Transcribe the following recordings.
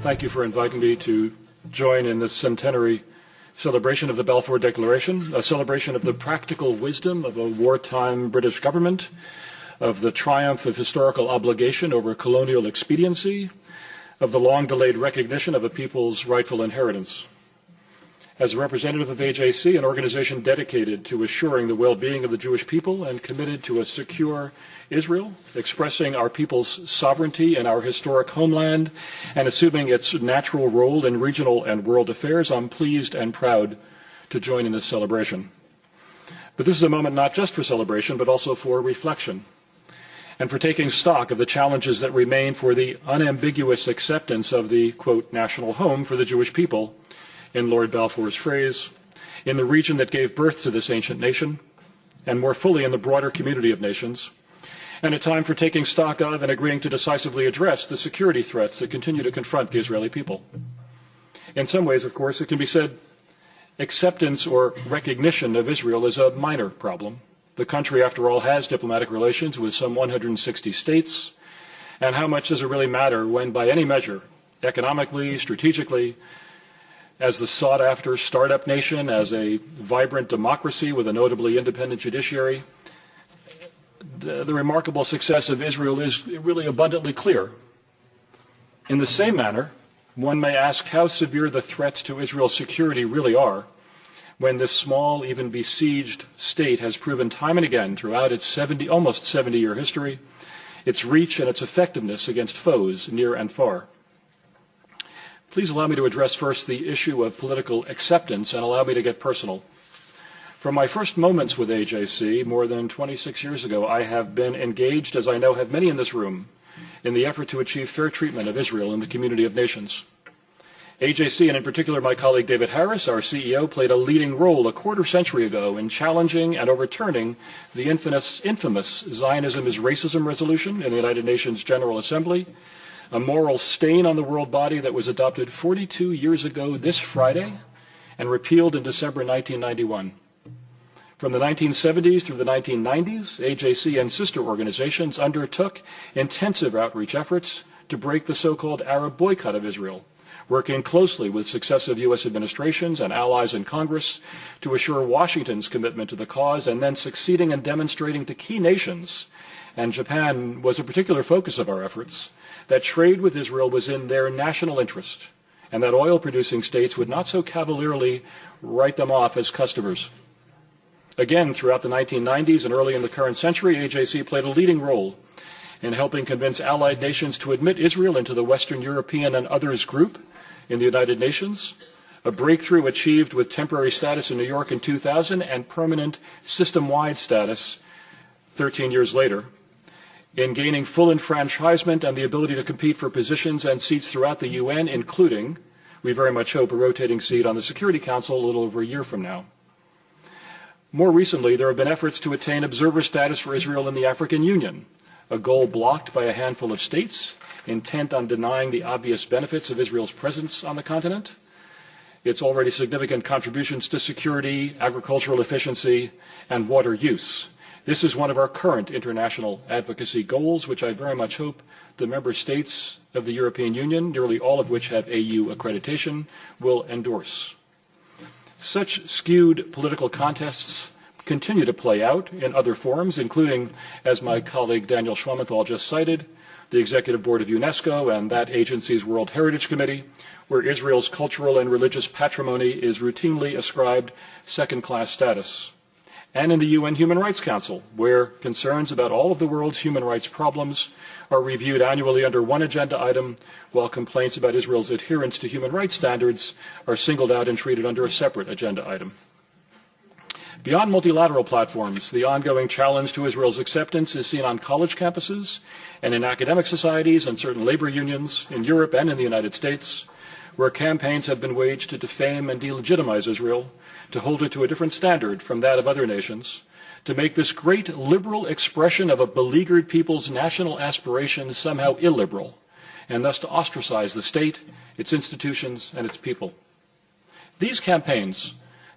Thank you for inviting me to join in this centenary celebration of the Balfour Declaration, a celebration of the practical wisdom of a wartime British government, of the triumph of historical obligation over colonial expediency, of the long-delayed recognition of a people's rightful inheritance. As a representative of AJC, an organization dedicated to assuring the well-being of the Jewish people and committed to a secure Israel, expressing our people's sovereignty in our historic homeland and assuming its natural role in regional and world affairs, I'm pleased and proud to join in this celebration. But this is a moment not just for celebration, but also for reflection and for taking stock of the challenges that remain for the unambiguous acceptance of the, quote, national home for the Jewish people, in Lord Balfour's phrase, in the region that gave birth to this ancient nation, and more fully in the broader community of nations, and a time for taking stock of and agreeing to decisively address the security threats that continue to confront the Israeli people. In some ways, of course, it can be said acceptance or recognition of Israel is a minor problem. The country, after all, has diplomatic relations with some 160 states, and how much does it really matter when, by any measure, economically, strategically, as the sought-after startup nation, as a vibrant democracy with a notably independent judiciary, the remarkable success of Israel is really abundantly clear. In the same manner, one may ask how severe the threats to Israel's security really are when this small, even besieged state has proven time and again throughout its almost 70-year history, its reach and its effectiveness against foes near and far. Please allow me to address first the issue of political acceptance and allow me to get personal. From my first moments with AJC, more than 26 years ago, I have been engaged, as I know have many in this room, in the effort to achieve fair treatment of Israel in the community of nations. AJC, and in particular my colleague David Harris, our CEO, played a leading role a quarter century ago in challenging and overturning the infamous Zionism is Racism resolution in the United Nations General Assembly, a moral stain on the world body that was adopted 42 years ago this Friday and repealed in December 1991. From the 1970s through the 1990s, AJC and sister organizations undertook intensive outreach efforts to break the so-called Arab boycott of Israel, working closely with successive U.S. administrations and allies in Congress to assure Washington's commitment to the cause, and then succeeding in demonstrating to key nations, and Japan was a particular focus of our efforts, that trade with Israel was in their national interest, and that oil-producing states would not so cavalierly write them off as customers. Again, throughout the 1990s and early in the current century, AJC played a leading role in helping convince allied nations to admit Israel into the Western European and others group in the United Nations, a breakthrough achieved with temporary status in New York in 2000 and permanent system-wide status 13 years later, in gaining full enfranchisement and the ability to compete for positions and seats throughout the UN, including, we very much hope, a rotating seat on the Security Council a little over a year from now. More recently, there have been efforts to attain observer status for Israel in the African Union, a goal blocked by a handful of states intent on denying the obvious benefits of Israel's presence on the continent, its already significant contributions to security, agricultural efficiency, and water use. This is one of our current international advocacy goals, which I very much hope the member states of the European Union, nearly all of which have AU accreditation, will endorse. Such skewed political contests continue to play out in other forums, including, as my colleague Daniel Schwamenthal just cited, the Executive Board of UNESCO and that agency's World Heritage Committee, where Israel's cultural and religious patrimony is routinely ascribed second-class status, and in the UN Human Rights Council, where concerns about all of the world's human rights problems are reviewed annually under one agenda item, while complaints about Israel's adherence to human rights standards are singled out and treated under a separate agenda item. Beyond multilateral platforms, the ongoing challenge to Israel's acceptance is seen on college campuses and in academic societies and certain labor unions in Europe and in the United States, where campaigns have been waged to defame and delegitimize Israel, to hold it to a different standard from that of other nations, to make this great liberal expression of a beleaguered people's national aspirations somehow illiberal, and thus to ostracize the state, its institutions, and its people. These campaigns,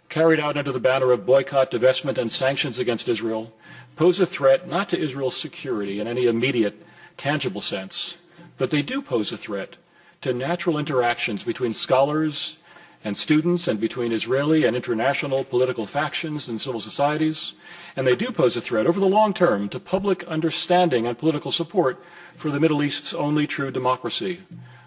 carried out under the banner of boycott, divestment, and sanctions against Israel, pose a threat not to Israel's security in any immediate, tangible sense, but they do pose a threat to natural interactions between scholars and students and between Israeli and international political factions and civil societies, and they do pose a threat over the long term to public understanding and political support for the Middle East's only true democracy,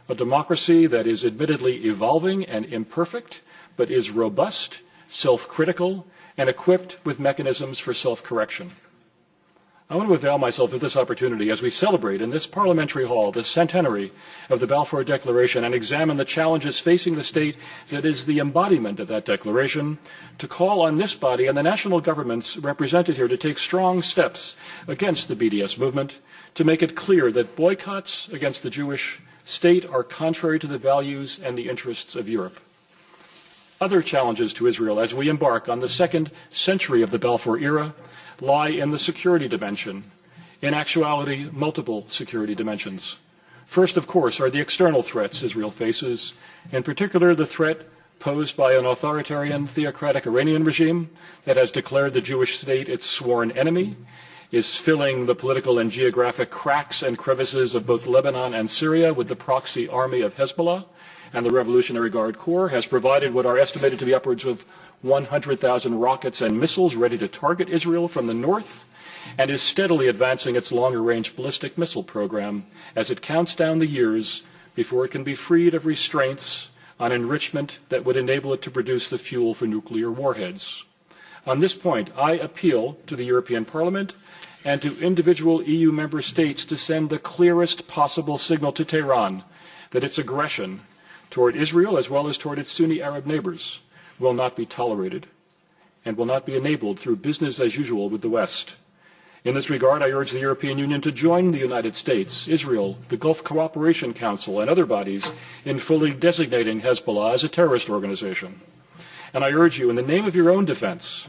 a democracy that is admittedly evolving and imperfect, but is robust, self-critical, and equipped with mechanisms for self-correction. I want to avail myself of this opportunity as we celebrate in this parliamentary hall the centenary of the Balfour Declaration and examine the challenges facing the state that is the embodiment of that declaration, to call on this body and the national governments represented here to take strong steps against the BDS movement, to make it clear that boycotts against the Jewish state are contrary to the values and the interests of Europe. Other challenges to Israel as we embark on the second century of the Balfour era lie in the security dimension, in actuality, multiple security dimensions. First, of course, are the external threats Israel faces, in particular the threat posed by an authoritarian, theocratic Iranian regime that has declared the Jewish state its sworn enemy, is filling the political and geographic cracks and crevices of both Lebanon and Syria with the proxy army of Hezbollah, and the Revolutionary Guard Corps has provided what are estimated to be upwards of 100,000 rockets and missiles ready to target Israel from the north, and is steadily advancing its longer-range ballistic missile program as it counts down the years before it can be freed of restraints on enrichment that would enable it to produce the fuel for nuclear warheads. On this point, I appeal to the European Parliament and to individual EU member states to send the clearest possible signal to Tehran that its aggression toward Israel, as well as toward its Sunni Arab neighbors, will not be tolerated and will not be enabled through business as usual with the West. In this regard, I urge the European Union to join the United States, Israel, the Gulf Cooperation Council, and other bodies in fully designating Hezbollah as a terrorist organization. And I urge you, in the name of your own defense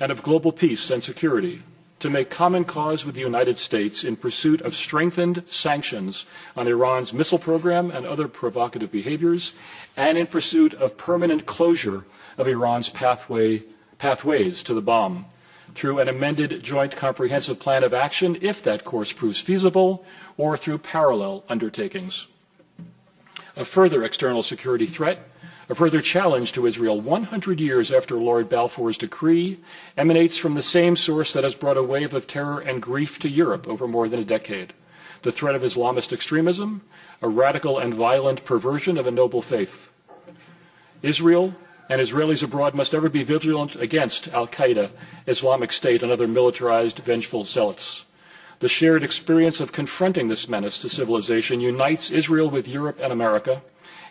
and of global peace and security, to make common cause with the United States in pursuit of strengthened sanctions on Iran's missile program and other provocative behaviors, and in pursuit of permanent closure of Iran's pathways to the bomb through an amended joint comprehensive plan of action, if that course proves feasible, or through parallel undertakings. A further external security threat, a further challenge to Israel 100 years after Lord Balfour's decree, emanates from the same source that has brought a wave of terror and grief to Europe over more than a decade: the threat of Islamist extremism, a radical and violent perversion of a noble faith. Israel and Israelis abroad must ever be vigilant against Al-Qaeda, Islamic State, and other militarized, vengeful zealots. The shared experience of confronting this menace to civilization unites Israel with Europe and America,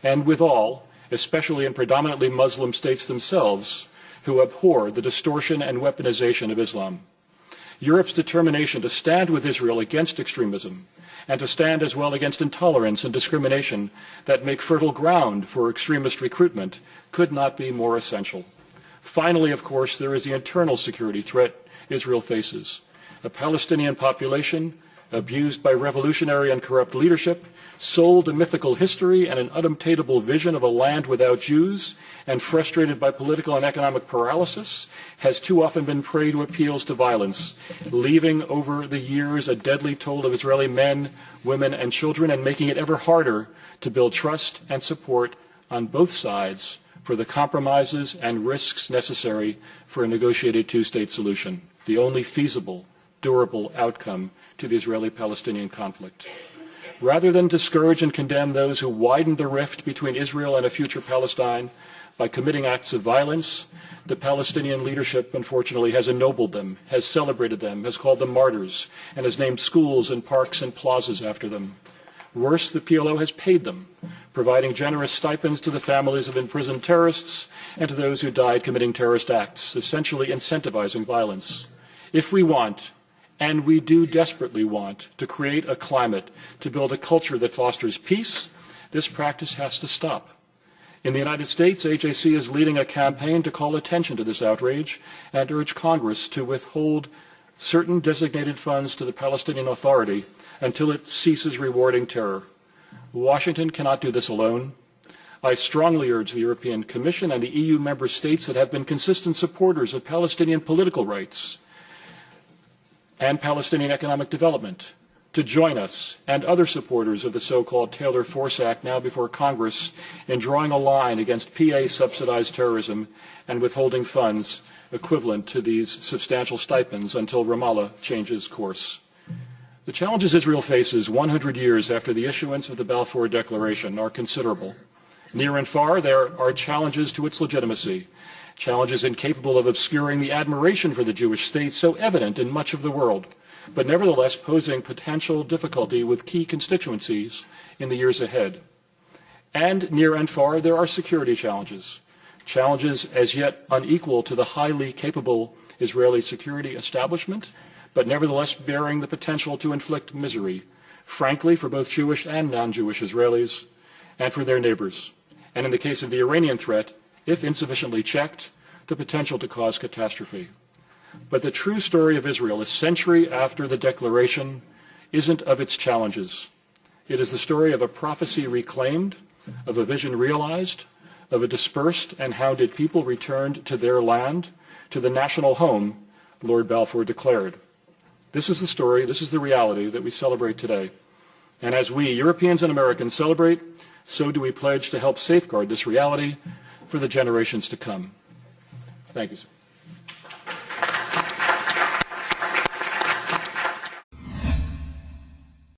and with all, especially in predominantly Muslim states themselves, who abhor the distortion and weaponization of Islam. Europe's determination to stand with Israel against extremism, and to stand as well against intolerance and discrimination that make fertile ground for extremist recruitment, could not be more essential. Finally, of course, there is the internal security threat Israel faces: a Palestinian population abused by revolutionary and corrupt leadership, sold a mythical history and an unobtainable vision of a land without Jews, and frustrated by political and economic paralysis, has too often been prey to appeals to violence, leaving over the years a deadly toll of Israeli men, women, and children, and making it ever harder to build trust and support on both sides for the compromises and risks necessary for a negotiated two-state solution, the only feasible, durable outcome to the Israeli-Palestinian conflict. Rather than discourage and condemn those who widen the rift between Israel and a future Palestine by committing acts of violence, the Palestinian leadership, unfortunately, has ennobled them, has celebrated them, has called them martyrs, and has named schools and parks and plazas after them. Worse, the PLO has paid them, providing generous stipends to the families of imprisoned terrorists and to those who died committing terrorist acts, essentially incentivizing violence. If we want, and we do desperately want, to create a climate, to build a culture that fosters peace, this practice has to stop. In the United States, AJC is leading a campaign to call attention to this outrage and urge Congress to withhold certain designated funds to the Palestinian Authority until it ceases rewarding terror. Washington cannot do this alone. I strongly urge the European Commission and the EU member states that have been consistent supporters of Palestinian political rights and Palestinian economic development to join us and other supporters of the so-called Taylor Force Act now before Congress in drawing a line against PA-subsidized terrorism and withholding funds equivalent to these substantial stipends until Ramallah changes course. The challenges Israel faces 100 years after the issuance of the Balfour Declaration are considerable. Near and far, there are challenges to its legitimacy, challenges incapable of obscuring the admiration for the Jewish state so evident in much of the world, but nevertheless posing potential difficulty with key constituencies in the years ahead. And near and far, there are security challenges, challenges as yet unequal to the highly capable Israeli security establishment, but nevertheless bearing the potential to inflict misery, frankly, for both Jewish and non-Jewish Israelis, and for their neighbors. And in the case of the Iranian threat, if insufficiently checked, the potential to cause catastrophe. But the true story of Israel, a century after the declaration, isn't of its challenges. It is the story of a prophecy reclaimed, of a vision realized, of a dispersed and hounded people returned to their land, to the national home Lord Balfour declared. This is the story, this is the reality that we celebrate today. And as we, Europeans and Americans, celebrate, so do we pledge to help safeguard this reality for the generations to come. Thank you, sir.